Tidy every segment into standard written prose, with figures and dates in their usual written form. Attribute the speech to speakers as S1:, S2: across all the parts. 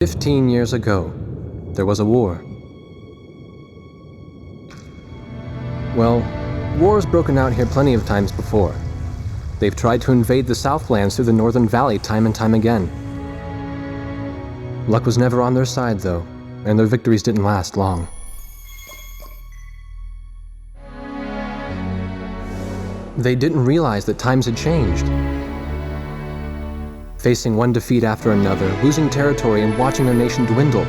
S1: 15 years ago, there was a war. Well, war's broken out here plenty of times before. They've tried to invade the Southlands through the Northern Valley time and time again. Luck was never on their side, though, and their victories didn't last long. They didn't realize that times had changed. Facing one defeat after another, losing territory and watching their nation dwindle,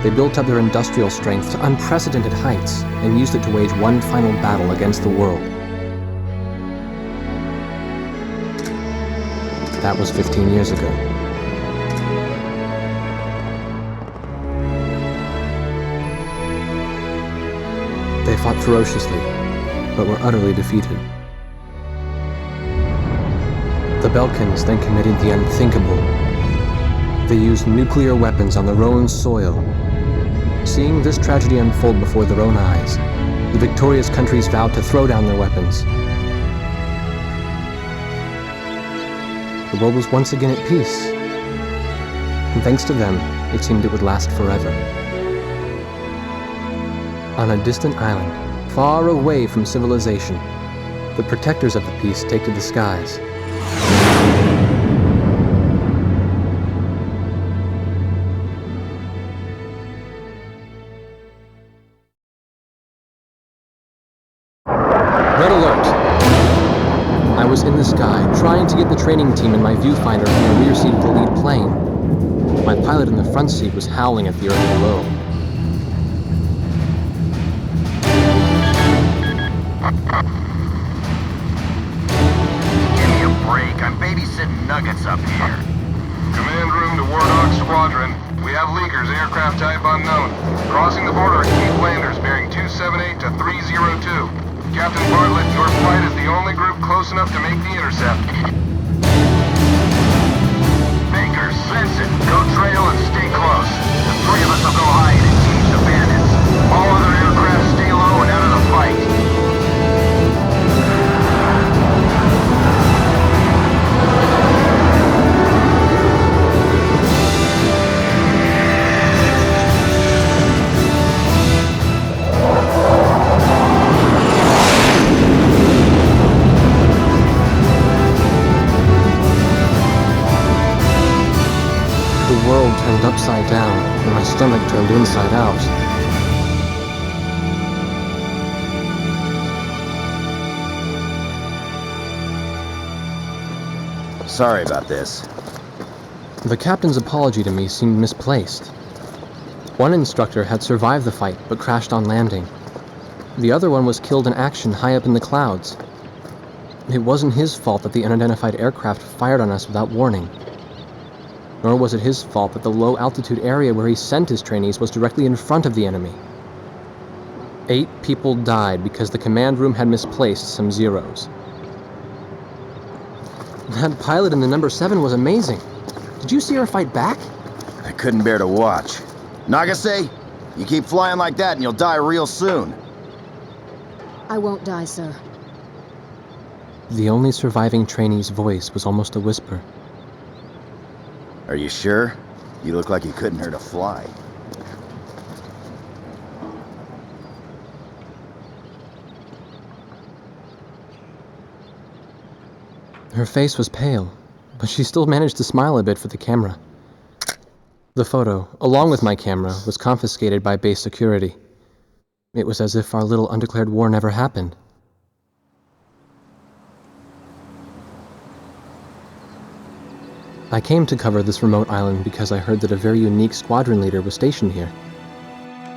S1: they built up their industrial strength to unprecedented heights and used it to wage one final battle against the world. That was 15 years ago. They fought ferociously, but were utterly defeated. The Belkans then committed the unthinkable. They used nuclear weapons on their own soil. Seeing this tragedy unfold before their own eyes, the victorious countries vowed to throw down their weapons. The world was once again at peace, and thanks to them, it seemed it would last forever. On a distant island, far away from civilization, the protectors of the peace take to the skies. Red alert! I was in the sky, trying to get the training team in my viewfinder from the rear seat of the lead plane. My pilot in the front seat was howling at the earth below.
S2: Give me a break. I'm babysitting nuggets up here.
S3: Command room to Wardog Squadron. We have leakers, aircraft type unknown. Crossing the border at Cape Landers, bearing 278 to 302. Captain Bartlett, your flight is the only group close enough to make the intercept.
S2: Baker, sense it. Go trail and stay close. The three of us will go hide and engage the bandits. All other aircraft stay low and out of the fight.
S1: The world turned upside down, and my stomach turned inside out.
S2: Sorry about this.
S1: The captain's apology to me seemed misplaced. One instructor had survived the fight, but crashed on landing. The other one was killed in action high up in the clouds. It wasn't his fault that the unidentified aircraft fired on us without warning. Nor was it his fault that the low-altitude area where he sent his trainees was directly in front of the enemy. 8 people died because the command room had misplaced some zeros. That pilot in the number 7 was amazing. Did you see her fight back?
S2: I couldn't bear to watch. Nagase, you keep flying like that and you'll die real soon.
S4: I won't die, sir.
S1: The only surviving trainee's voice was almost a whisper.
S2: Are you sure? You look like you couldn't hurt a fly.
S1: Her face was pale, but she still managed to smile a bit for the camera. The photo, along with my camera, was confiscated by base security. It was as if our little undeclared war never happened. I came to cover this remote island because I heard that a very unique squadron leader was stationed here.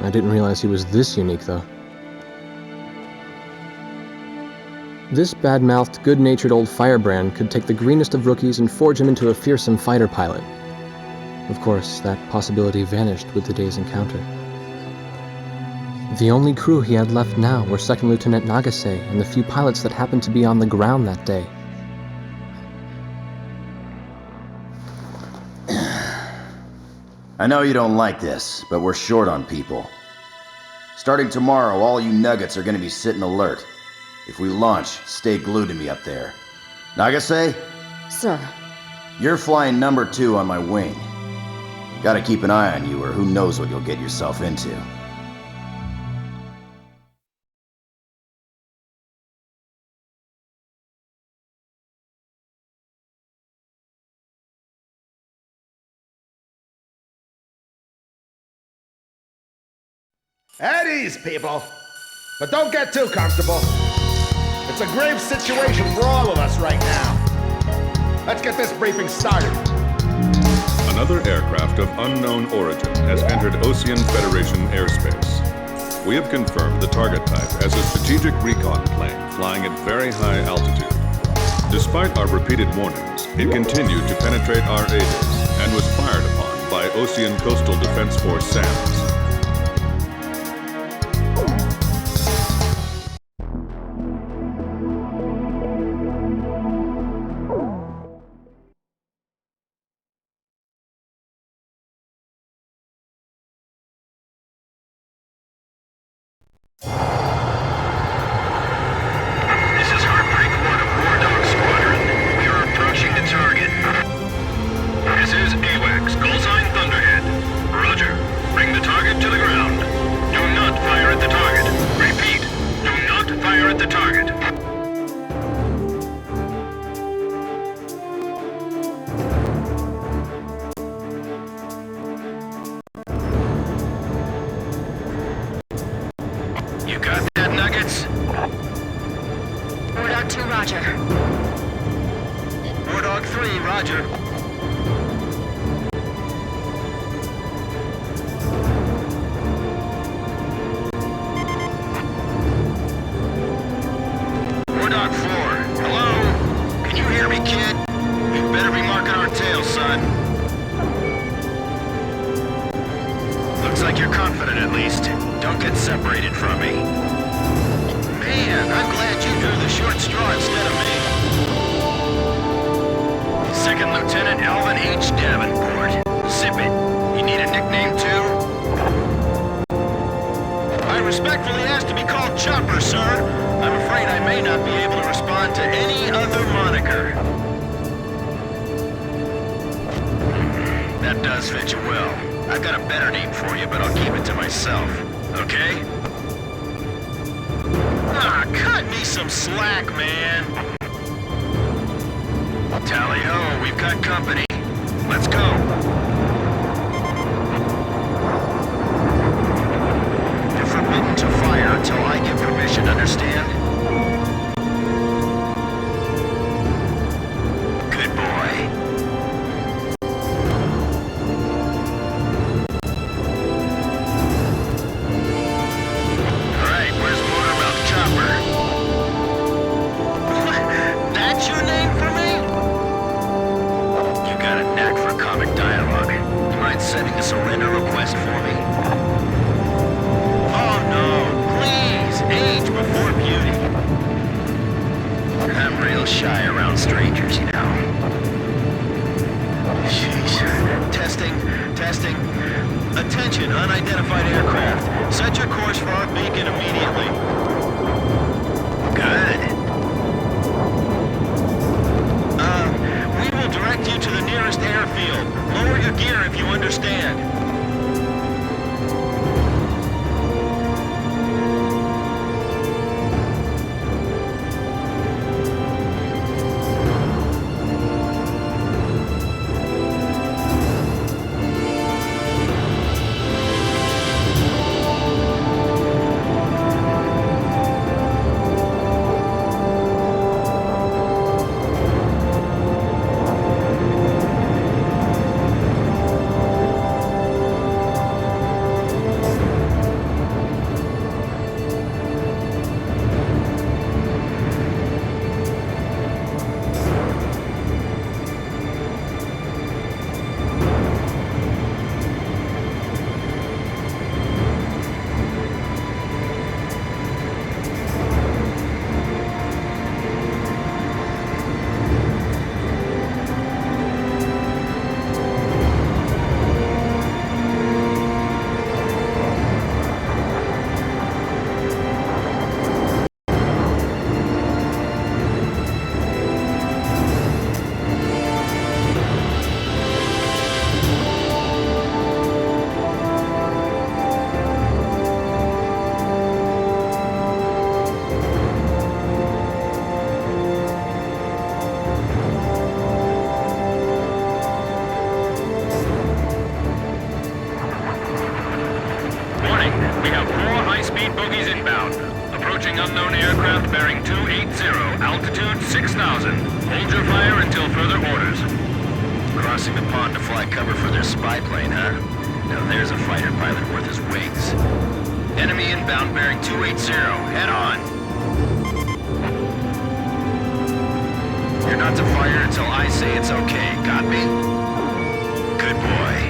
S1: I didn't realize he was this unique, though. This bad-mouthed, good-natured old firebrand could take the greenest of rookies and forge him into a fearsome fighter pilot. Of course, that possibility vanished with the day's encounter. The only crew he had left now were Second Lieutenant Nagase and the few pilots that happened to be on the ground that day.
S2: I know you don't like this, but we're short on people. Starting tomorrow, all you nuggets are going to be sitting alert. If we launch, stay glued to me up there. Nagase?
S4: Sir.
S2: You're flying number 2 on my wing. Gotta keep an eye on you or who knows what you'll get yourself into.
S5: At ease, people. But don't get too comfortable. It's a grave situation for all of us right now. Let's get this briefing started.
S6: Another aircraft of unknown origin has entered Ocean Federation airspace. We have confirmed the target type as a strategic recon plane flying at very high altitude. Despite our repeated warnings, it continued to penetrate our aegis and was fired upon by Ocean Coastal Defense Force SAMs.
S3: This is Heartbreak One of Squadron. We are approaching the target. This is AWACS, call sign Thunderhead. Roger. Bring the target to the ground. Do not fire at the target. Repeat, do not fire at the target. You got that, Nuggets?
S4: Ward 2, roger.
S3: War 3, roger. War 4, hello? Can you hear me, kid? You better be marking our tails, son. Looks like you're confident at least. Don't get separated from me. Man, I'm glad you drew the short straw instead of me. Second Lieutenant Alvin H. Davenport. Zip it. You need a nickname too? I respectfully ask to be called Chopper, sir. I'm afraid I may not be able to respond to any other moniker. That does fit you well. I've got a better name for you, but I'll keep it to myself. Okay? Ah, cut me some slack, man. Tally-ho, we've got company. Let's go. You're forbidden to fire until I give permission, understand? Good boy. Alright, where's Motormouth Chopper? That's your name for me? You got a knack for comic dialogue. You mind sending a surrender request for me? Oh no, please, age before beauty. I'm real shy around strangers, you know. Jeez. Testing. Attention, unidentified aircraft. Set your course for our beacon immediately. Good. We will direct you to the nearest airfield. Lower your gear if you understand.
S7: emergencies inbound. Approaching unknown aircraft bearing 280, altitude 6,000. Hold your fire until further orders.
S8: Crossing the pond to fly cover for their spy plane, huh? Now there's a fighter pilot worth his wings. Enemy inbound bearing 280. Head on. You're not to fire until I say it's okay. Got me? Good boy.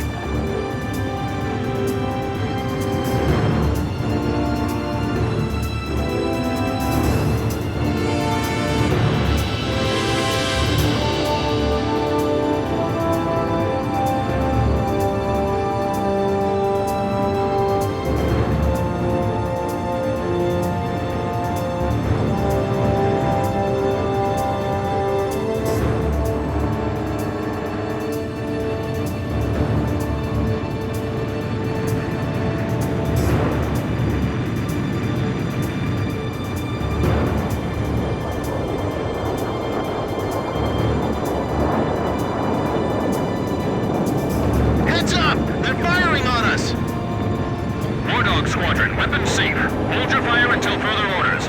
S7: Squadron, weapons safe. Hold your fire until further orders.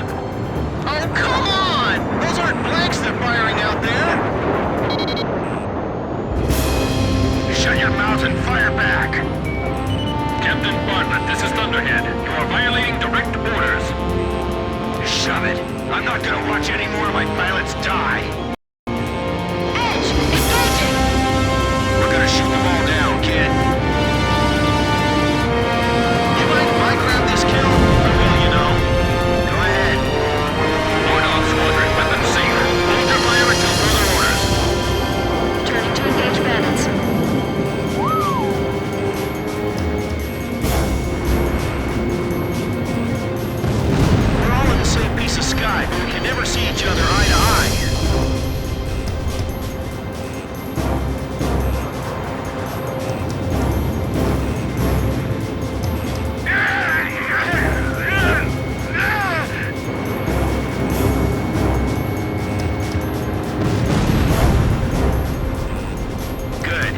S8: Oh, come on! Those aren't blanks they're firing out there!
S7: Shut your mouth and fire back! Captain Bartlett, this is Thunderhead. You are violating direct orders.
S8: Shove it. I'm not gonna watch any more of my pilots die.
S4: Edge! Engaging!
S8: We're gonna shoot them all down, kid. You mind if I grab this kill? I will, you know. Go ahead.
S7: Warthog Squadron, weapons safe. Hold your fire until further orders.
S4: Turning to engage bandits.
S8: We're all in the same piece of sky, but we can never see each other eye to eye. Good.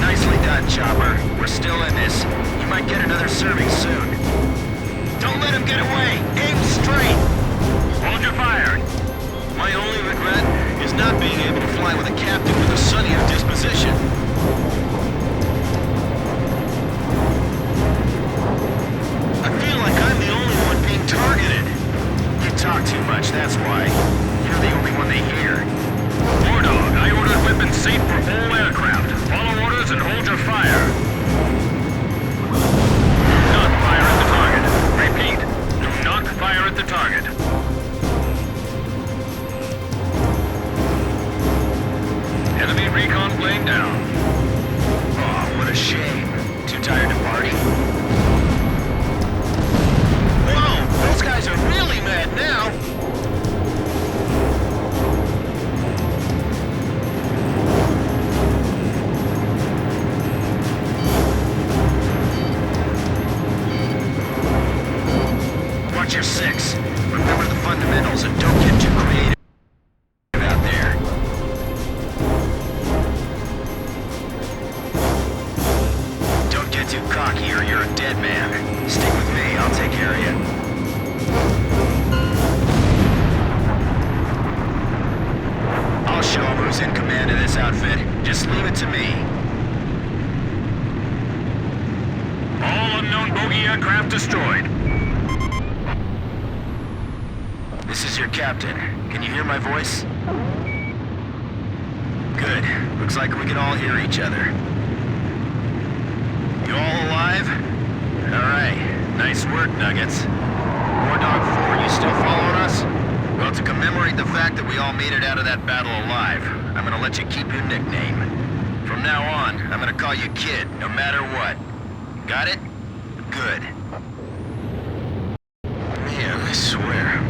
S8: Nicely done, Chopper. We're still in this. You might get another serving soon. Don't let him get away! Aim straight!
S7: Hold your fire.
S8: My only regret is not being able to fly with a captain with a sunnier disposition. I feel like I'm the only one being targeted. You talk too much, that's why. You're the only one they hear.
S7: Warthog, I ordered weapons safe for all aircraft. Follow orders and hold your fire. Do not fire at the target. Repeat, do not fire at the target. Enemy recon plane down.
S8: Oh, what a shame. Too tired to party? Whoa! Those guys are really mad now! Watch your six. Remember the fundamentals and don't get too creative out there. Don't get too cocky or you're a dead man. Stick with me, I'll take care of you. I'll show him who's in command of this outfit. Just leave it to me.
S7: All unknown bogey aircraft destroyed.
S8: This is your captain. Can you hear my voice? Good. Looks like we can all hear each other. You all alive? Alright. Nice work, Nuggets. Warthog 4, you still following us? Well, to commemorate the fact that we all made it out of that battle alive, I'm gonna let you keep your nickname. From now on, I'm gonna call you Kid, no matter what. Got it? Good. Man, I swear.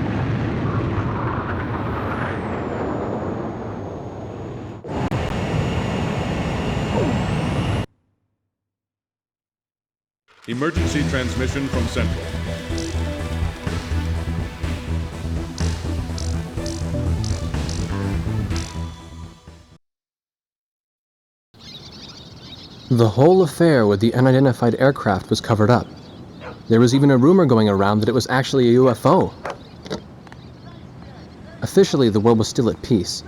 S6: Emergency transmission from Central.
S1: The whole affair with the unidentified aircraft was covered up. There was even a rumor going around that it was actually a UFO. Officially, the world was still at peace.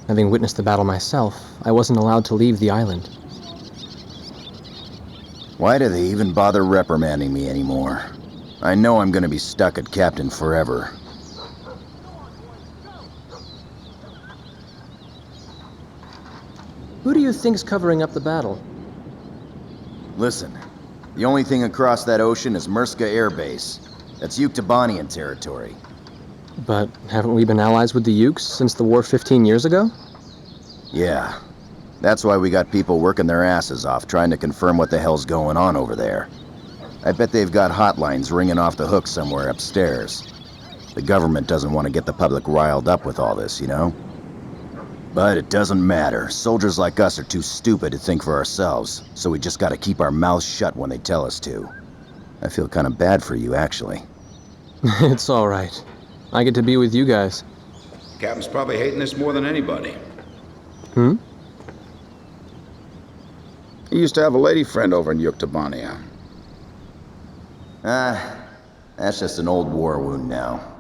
S1: Having witnessed the battle myself, I wasn't allowed to leave the island.
S2: Why do they even bother reprimanding me anymore? I know I'm gonna be stuck at Captain forever.
S1: Who do you think's covering up the battle?
S2: Listen, the only thing across that ocean is Murska Air Base. That's Uccelli territory.
S1: But haven't we been allies with the Ukes since the war 15 years ago?
S2: Yeah. That's why we got people working their asses off trying to confirm what the hell's going on over there. I bet they've got hotlines ringing off the hook somewhere upstairs. The government doesn't want to get the public riled up with all this, you know? But it doesn't matter. Soldiers like us are too stupid to think for ourselves, so we just gotta keep our mouths shut when they tell us to. I feel kind of bad for you, actually.
S1: It's all right. I get to be with you guys.
S5: Captain's probably hating this more than anybody.
S1: Hmm?
S5: He used to have a lady friend over in Uccelli.
S2: That's just an old war wound now.